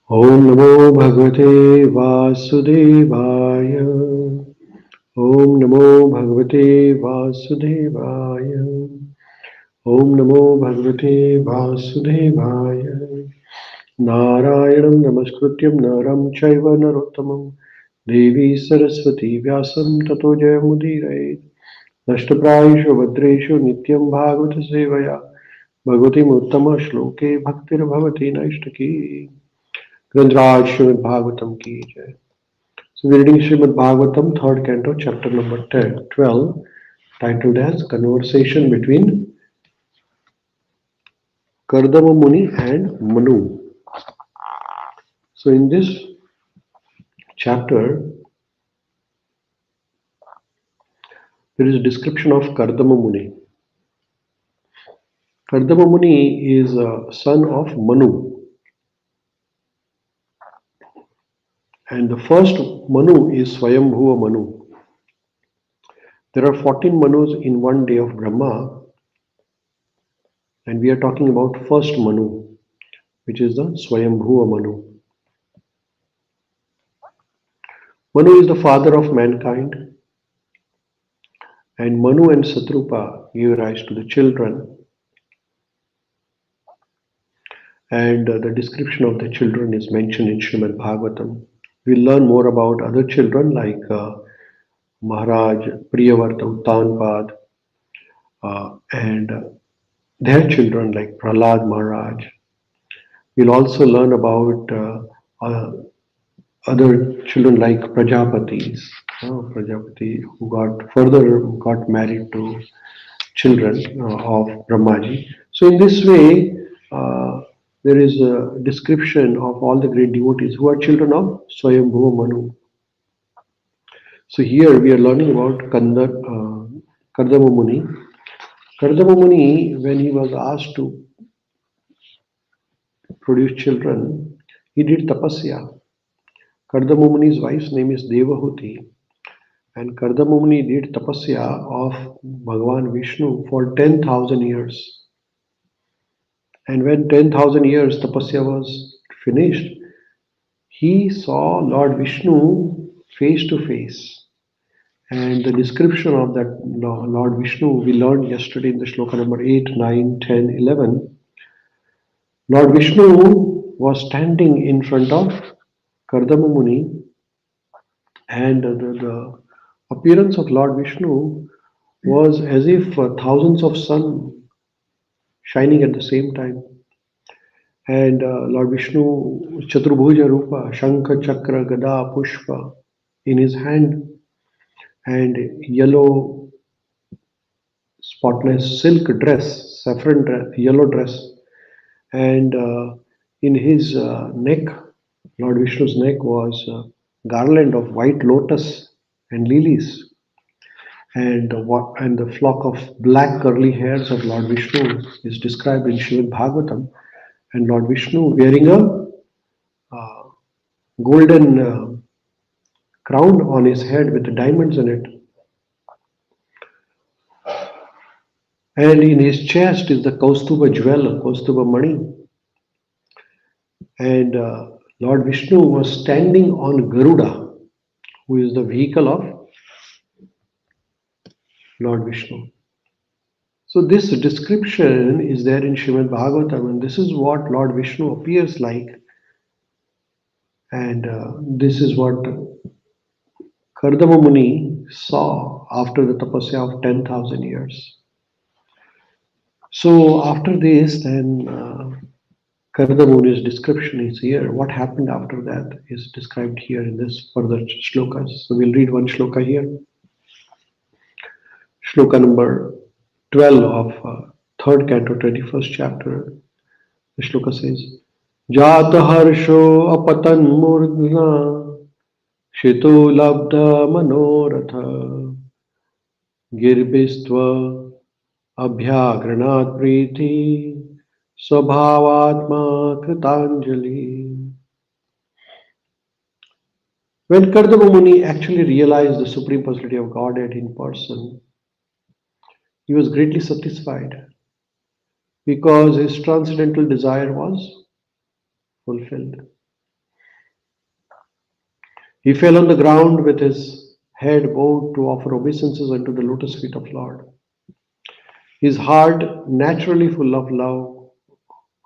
Om Namo Bhagavate Vasudevaya. Om Namo Bhagavate Vasudevaya. Om Namo Bhagavate Vasudevaya. Narayanam Namaskrutyam Naram Chaiva Narottamam Devi Saraswati Vyasam Tato Jayamudire Nashtaprayeshu Bhadreshu Nityam Bhagavata Sevaya Bhagavati Uttama Shloke Bhaktir Bhavati Naishtaki Grandraj Śrīmad-Bhāgavatam ki jai. So we're reading Śrīmad-Bhāgavatam, third canto, chapter number 12, titled as Conversation between Kardama Muni and Manu. So in this chapter, there is a description of Kardama Muni. Kardama Muni is a son of Manu. And the first Manu is Swayambhuva Manu. There are 14 Manus in one day of Brahma, and we are talking about first Manu, which is the Swayambhuva Manu. Manu is the father of mankind, and Manu and Satrupa give rise to the children, and the description of the children is mentioned in Śrīmad-Bhāgavatam. We'll learn more about other children like Maharaj, Priyavarta, Uttanpad, and their children like Prahlad Maharaj. We'll also learn about other children like Prajapatis, Prajapati who got married to children of Brahmaji. So in this way, there is a description of all the great devotees who are children of Swayambhuva Manu. So here we are learning about Kardama Muni. Kardama Muni, when he was asked to produce children, he did tapasya. Kardama Muni's wife's name is Devahuti, and Kardama Muni did tapasya of Bhagavan Vishnu for 10,000 years. And when 10,000 years tapasya was finished, he saw Lord Vishnu face to face. And the description of that Lord Vishnu we learned yesterday in the shloka number 8, 9, 10, 11. Lord Vishnu was standing in front of Kardama Muni, and the appearance of Lord Vishnu was as if thousands of sun shining at the same time. And Lord Vishnu, Chaturbhuja Rupa, Shankha, Chakra, Gada, Pushpa in his hand, and yellow spotless silk dress, saffron dress, yellow dress, and in his neck, Lord Vishnu's neck was a garland of white lotus and lilies, and the flock of black curly hairs of Lord Vishnu is described in Śrīmad-Bhāgavatam, and Lord Vishnu wearing a golden crown on his head with the diamonds in it. And in his chest is the Kaustuba jewel, Kaustuba Mani. And Lord Vishnu was standing on Garuda, who is the vehicle of Lord Vishnu. So this description is there in Śrīmad-Bhāgavatam, and this is what Lord Vishnu appears like. And this is what Kardama Muni saw after the tapasya of 10,000 years. So after this, then Kardama Muni's description is here. What happened after that is described here in this further shlokas. So we'll read one shloka here. Shloka number 12 of third canto, 21st chapter. The shloka says, Jata harsho apatan murdna shito labda manoratha girbistva abhyagranat priti swabhavatma kritanjali. When Kardama Muni actually realized the Supreme Personality of Godhead in person, he was greatly satisfied because his transcendental desire was fulfilled. He fell on the ground with his head bowed to offer obeisances unto the lotus feet of Lord. His heart, naturally full of love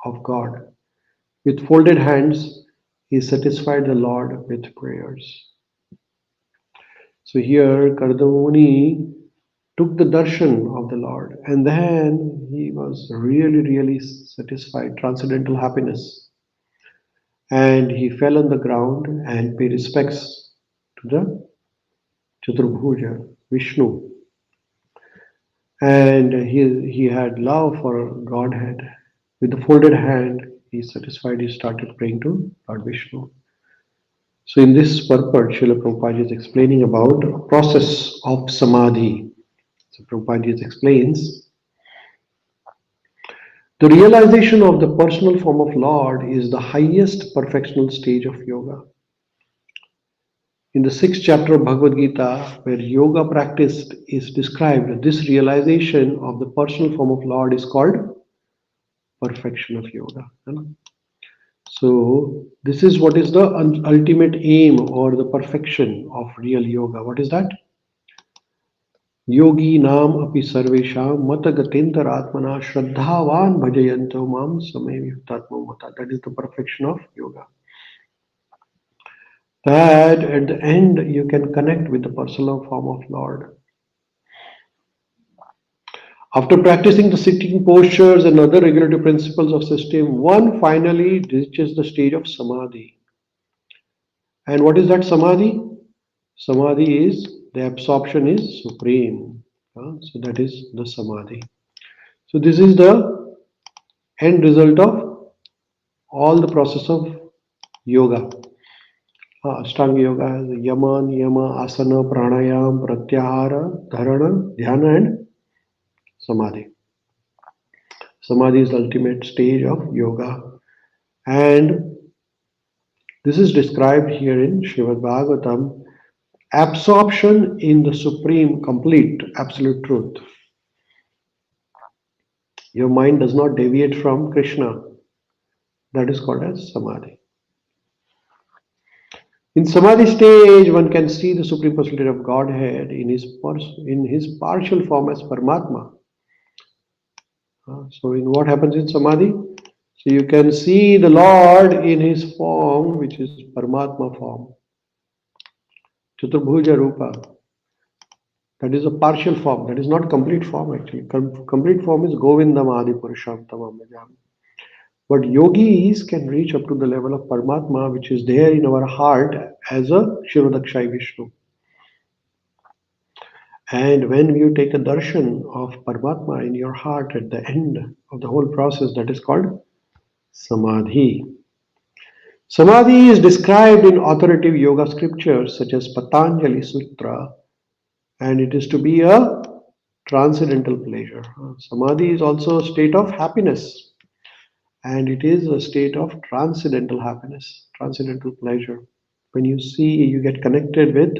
of God, with folded hands, he satisfied the Lord with prayers. So here Kardama Muni took the darshan of the Lord, and then he was really satisfied, transcendental happiness. And he fell on the ground and paid respects to the Chaturbhuja, Vishnu. And he had love for Godhead. With the folded hand, he satisfied, he started praying to Lord Vishnu. So in this purport, Srila Prabhupada is explaining about the process of Samadhi. So Prabhupada explains, the realization of the personal form of Lord is the highest perfectional stage of yoga. In the 6th chapter of Bhagavad Gita, where yoga practiced is described, this realization of the personal form of Lord is called perfection of yoga. So this is what is the ultimate aim or the perfection of real yoga. What is that? Yogi nam api sarvesham matagatendaratmana shraddhavan bhajayanto mam samay yuhtatma mata. That is the perfection of yoga. That at the end you can connect with the personal form of Lord. After practicing the sitting postures and other regulative principles of system, one finally reaches the stage of Samadhi. And what is that Samadhi? Samadhi is, the absorption is supreme. So that is the Samadhi. So this is the end result of all the process of yoga. Ashtanga yoga has yama, niyama, asana, pranayam, pratyahara, dharana, dhyana and Samadhi. Samadhi is the ultimate stage of yoga. And this is described here in Śrīmad-Bhāgavatam, absorption in the supreme, complete, absolute truth. Your mind does not deviate from Krishna. That is called as Samadhi. In Samadhi stage, one can see the Supreme Personality of Godhead in his partial form as Paramatma. So in what happens in Samadhi? So you can see the Lord in his form, which is Paramatma form. Chaturbhuja Rupa. That is a partial form. That is not complete form actually. Complete form is Govindam Adi Purusham Tamam Bhajami. But yogis can reach up to the level of Paramatma, which is there in our heart as a Shirodakshai Vishnu. And when you take a darshan of Paramatma in your heart at the end of the whole process, that is called Samadhi. Samadhi is described in authoritative yoga scriptures such as Patanjali Sutra, and it is to be a transcendental pleasure. Samadhi is also a state of happiness, and it is a state of transcendental happiness, transcendental pleasure. When you see, you get connected with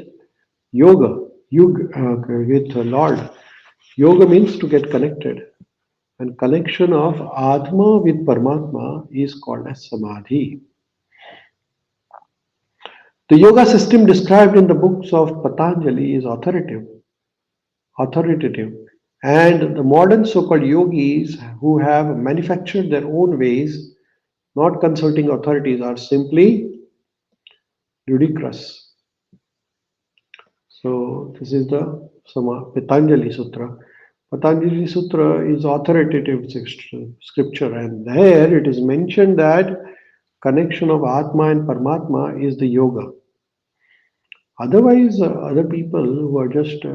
yoga, with the Lord. Yoga means to get connected, and connection of Atma with Paramatma is called as Samadhi. The yoga system described in the books of Patanjali is authoritative, and the modern so-called yogis who have manufactured their own ways, not consulting authorities, are simply ludicrous. So this is the Patanjali Sutra. Patanjali Sutra is authoritative scripture, and there it is mentioned that connection of Atma and Paramatma is the yoga. Otherwise, other people who are just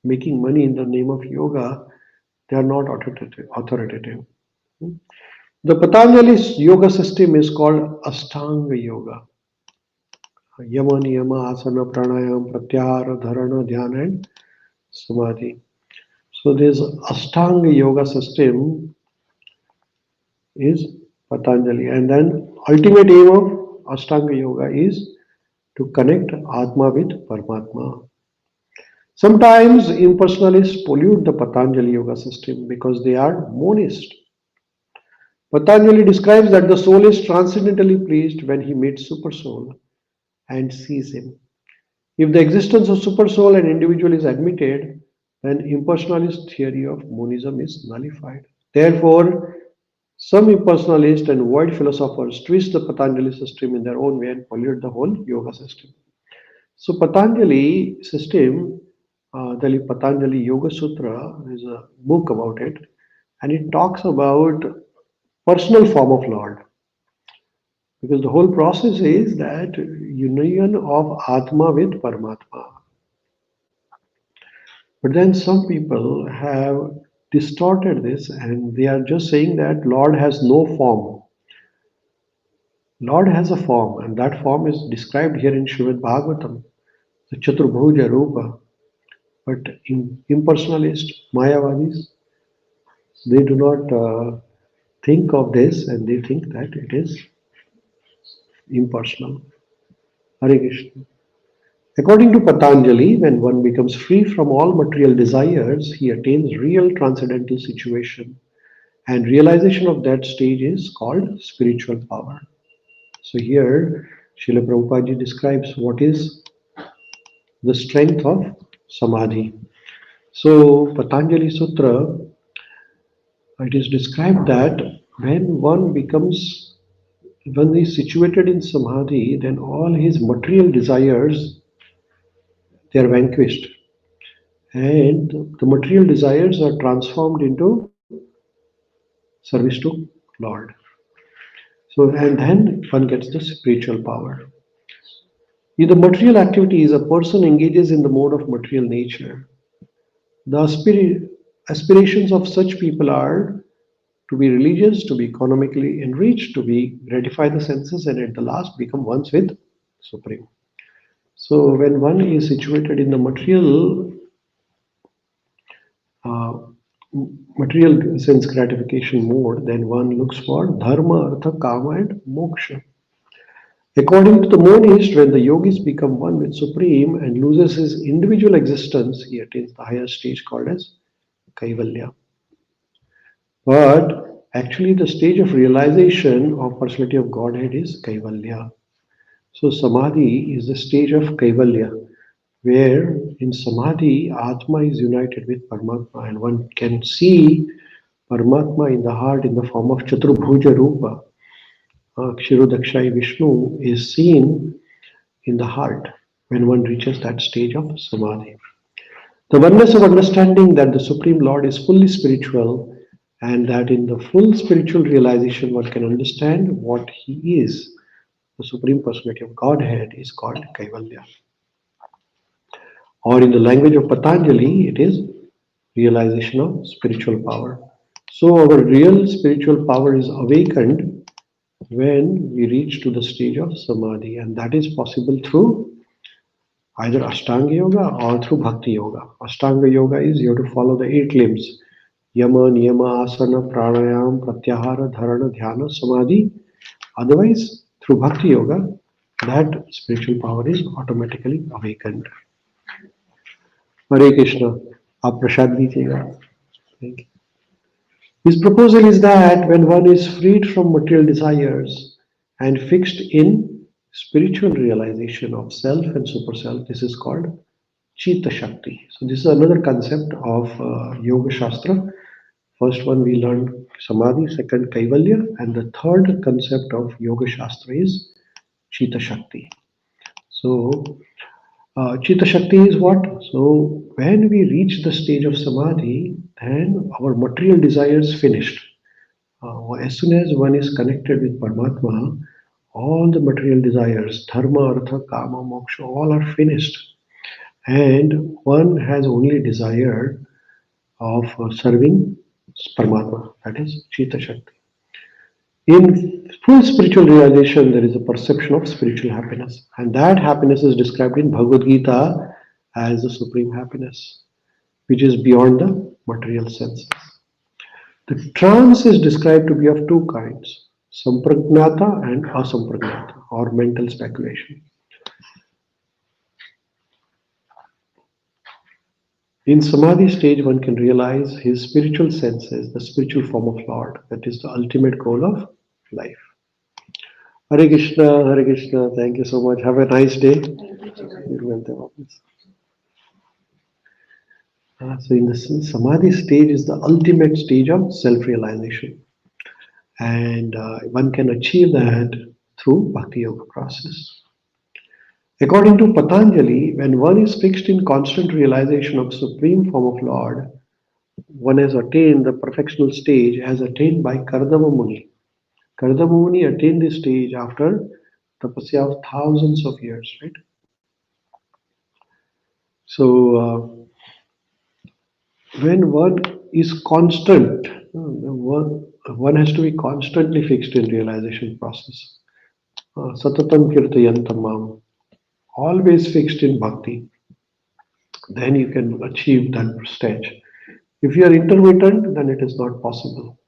making money in the name of yoga, they are not authoritative. The Patanjali yoga system is called Ashtanga Yoga. Yama, Niyama, Asana, Pranayam, Pratyahara, Dharana, Dhyana and Samadhi. So this Ashtanga Yoga system is Patanjali, and then ultimate aim of Ashtanga Yoga is to connect Atma with Paramatma. Sometimes impersonalists pollute the Patanjali Yoga system because they are monist. Patanjali describes that the soul is transcendently pleased when he meets Super Soul, and sees him. If the existence of supersoul and individual is admitted, then impersonalist theory of monism is nullified. Therefore, some impersonalists and void philosophers twist the Patanjali system in their own way and pollute the whole yoga system. So Patanjali system, the Patanjali Yoga Sutra is a book about it, and it talks about personal form of Lord, because the whole process is that union of Atma with Paramatma. But then some people have distorted this and they are just saying that Lord has no form. Lord has a form, and that form is described here in Śrīmad-Bhāgavatam, the Chaturbhuja Rupa. But in impersonalist Mayavadis, they do not think of this and they think that it is impersonal. Hare Krishna. According to Patanjali, when one becomes free from all material desires, he attains real transcendental situation. And realization of that stage is called spiritual power. So here, Srila Prabhupada describes what is the strength of Samadhi. So, Patanjali Sutra, it is described that when one is situated in Samadhi, then all his material desires, they are vanquished. And the material desires are transformed into service to Lord. So, and then one gets the spiritual power. In the material activities, a person engages in the mode of material nature. The aspirations of such people are to be religious, to be economically enriched, to be gratify the senses, and at the last become one with Supreme. So when one is situated in the uh, material sense gratification mode, then one looks for dharma, artha, kama, and moksha. According to the monist, when the yogis become one with Supreme and loses his individual existence, he attains the higher stage called as Kaivalya. But actually, the stage of realization of personality of Godhead is Kaivalya. So Samadhi is the stage of Kaivalya, where in Samadhi, Atma is united with Paramatma, and one can see Paramatma in the heart in the form of Chaturbhuja Rupa. Kshirodakshai Vishnu is seen in the heart when one reaches that stage of Samadhi. The oneness of understanding that the Supreme Lord is fully spiritual and that in the full spiritual realization one can understand what he is, the Supreme Personality of Godhead, is called Kaivalya. Or in the language of Patanjali, it is realization of spiritual power. So our real spiritual power is awakened when we reach to the stage of Samadhi, and that is possible through either Ashtanga Yoga or through Bhakti Yoga. Ashtanga Yoga is you have to follow the 8 limbs: Yama, Niyama, Asana, Pranayam, Pratyahara, Dharana, Dhyana, Samadhi. Otherwise, through Bhakti Yoga, that spiritual power is automatically awakened. Hare Krishna. आप प्रसाद दीजिएगा. Thank you. His proposal is that when one is freed from material desires and fixed in spiritual realization of self and super self, this is called Chitta Shakti. So this is another concept of Yoga Shastra. First one we learned Samadhi, second Kaivalya, and the third concept of Yoga Shastra is Chitta Shakti. So Chitta Shakti is what? So when we reach the stage of Samadhi, then our material desires finished. As soon as one is connected with Paramatma, all the material desires, dharma, artha, kama, moksha, all are finished. And one has only desire of serving Paramatma, that is Chitta Shakti. In full spiritual realization, there is a perception of spiritual happiness, and that happiness is described in Bhagavad Gita as the supreme happiness, which is beyond the material senses. The trance is described to be of 2 kinds: sampragnata and asampragnata, or mental speculation. In Samadhi stage, one can realize his spiritual senses, the spiritual form of Lord, that is the ultimate goal of life. Hare Krishna, Hare Krishna. Thank you so much. Have a nice day. So in the Samadhi stage is the ultimate stage of self-realization. And one can achieve that through Bhakti Yoga process. According to Patanjali, when one is fixed in constant realization of supreme form of Lord, one has attained the perfectional stage as attained by Kardama Muni. Kardama Muni attained this stage after tapasya of thousands of years, right? So when one is constant, one has to be constantly fixed in realization process. Satatam kirtayantam mam, always fixed in bhakti. Then you can achieve that stage. If you are intermittent, then it is not possible.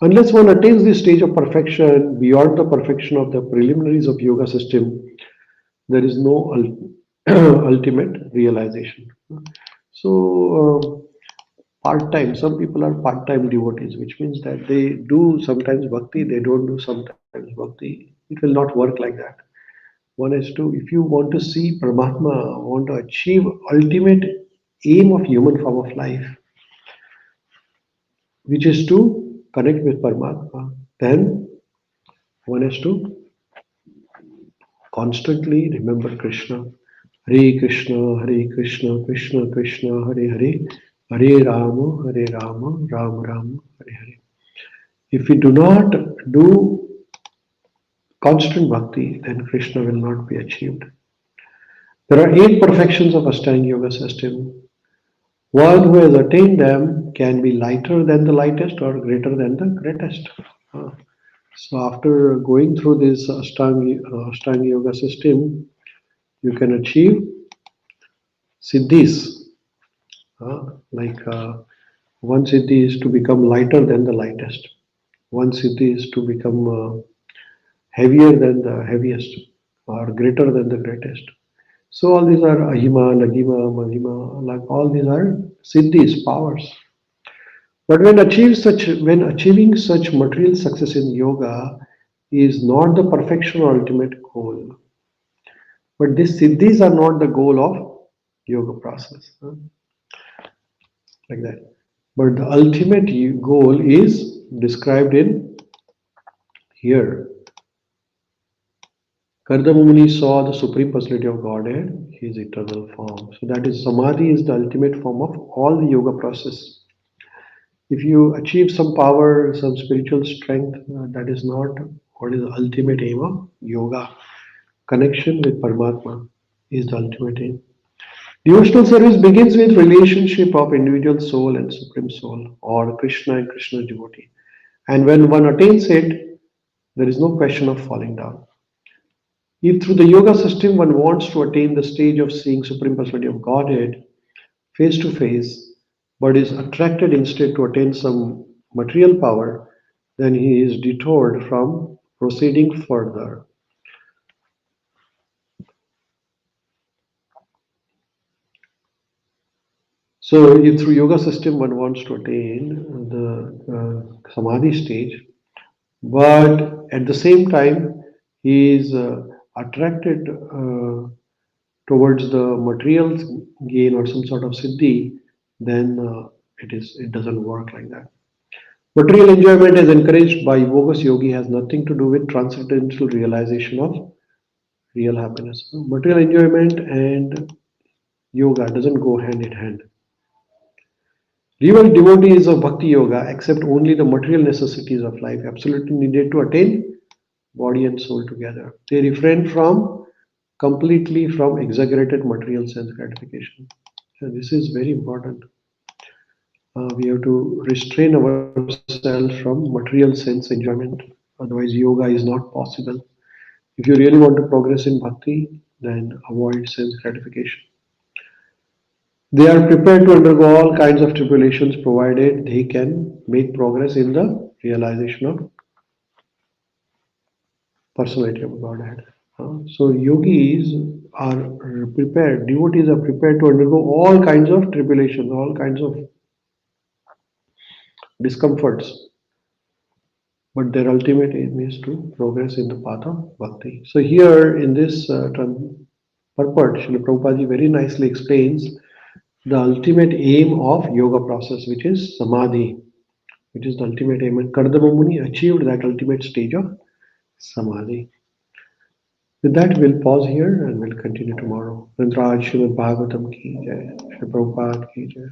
Unless one attains this stage of perfection beyond the perfection of the preliminaries of yoga system, there is no ultimate realization. So, part-time, some people are part-time devotees, which means that they do sometimes bhakti, they don't do sometimes bhakti. It will not work like that. One has to, if you want to see Paramatma, want to achieve ultimate aim of human form of life, which is to connect with Paramatma, then one has to constantly remember Krishna. Hare Krishna, Hare Krishna, Krishna Krishna, Hare Hare, Hare Rama, Hare Rama, Rama Rama, Hare Hare. If we do not do constant bhakti, then Krishna will not be achieved. There are 8 perfections of Ashtanga Yoga system. One who has attained them can be lighter than the lightest or greater than the greatest. So after going through this Ashtanga Yoga system, you can achieve siddhis. One siddhi is to become lighter than the lightest. One siddhi is to become heavier than the heaviest or greater than the greatest. So all these are ahima, lagima, mahima, like all these are siddhis, powers. But when achieving such material success in yoga is not the perfection or ultimate goal. But these siddhis are not the goal of yoga process. Like that. But the ultimate goal is described in here. Kardama Muni saw the Supreme Personality of Godhead, His eternal form. So that is Samadhi is the ultimate form of all the yoga process. If you achieve some power, some spiritual strength, that is not what is the ultimate aim of yoga. Connection with Paramatma is the ultimate aim. Devotional service begins with relationship of individual soul and supreme soul, or Krishna and Krishna's devotee. And when one attains it, there is no question of falling down. If through the yoga system one wants to attain the stage of seeing Supreme Personality of Godhead face to face, but is attracted instead to attain some material power, then he is detoured from proceeding further. So, if through yoga system one wants to attain the Samadhi stage, but at the same time he is attracted towards the material gain or some sort of siddhi, then it doesn't work like that. Material enjoyment as encouraged by bogus yogi has nothing to do with transcendental realization of real happiness. Material enjoyment and yoga doesn't go hand in hand. Real devotees of bhakti yoga accept only the material necessities of life, absolutely needed to attain body and soul together. They refrain completely from exaggerated material sense gratification. So this is very important. We have to restrain ourselves from material sense enjoyment. Otherwise, yoga is not possible. If you really want to progress in bhakti, then avoid sense gratification. They are prepared to undergo all kinds of tribulations provided they can make progress in the realization of personality of Godhead. So yogis are prepared, devotees are prepared to undergo all kinds of tribulations, all kinds of discomforts but their ultimate aim is to progress in the path of bhakti. So here in this purport, Srila Prabhupada very nicely explains the ultimate aim of yoga process, which is Samadhi, which is the ultimate aim. And Kardama Muni achieved that ultimate stage of Samadhi. With that, we'll pause here and we'll continue tomorrow. Rantraj Śrīmad-Bhāgavatam ki jai, Shri Prabhupada ki jai.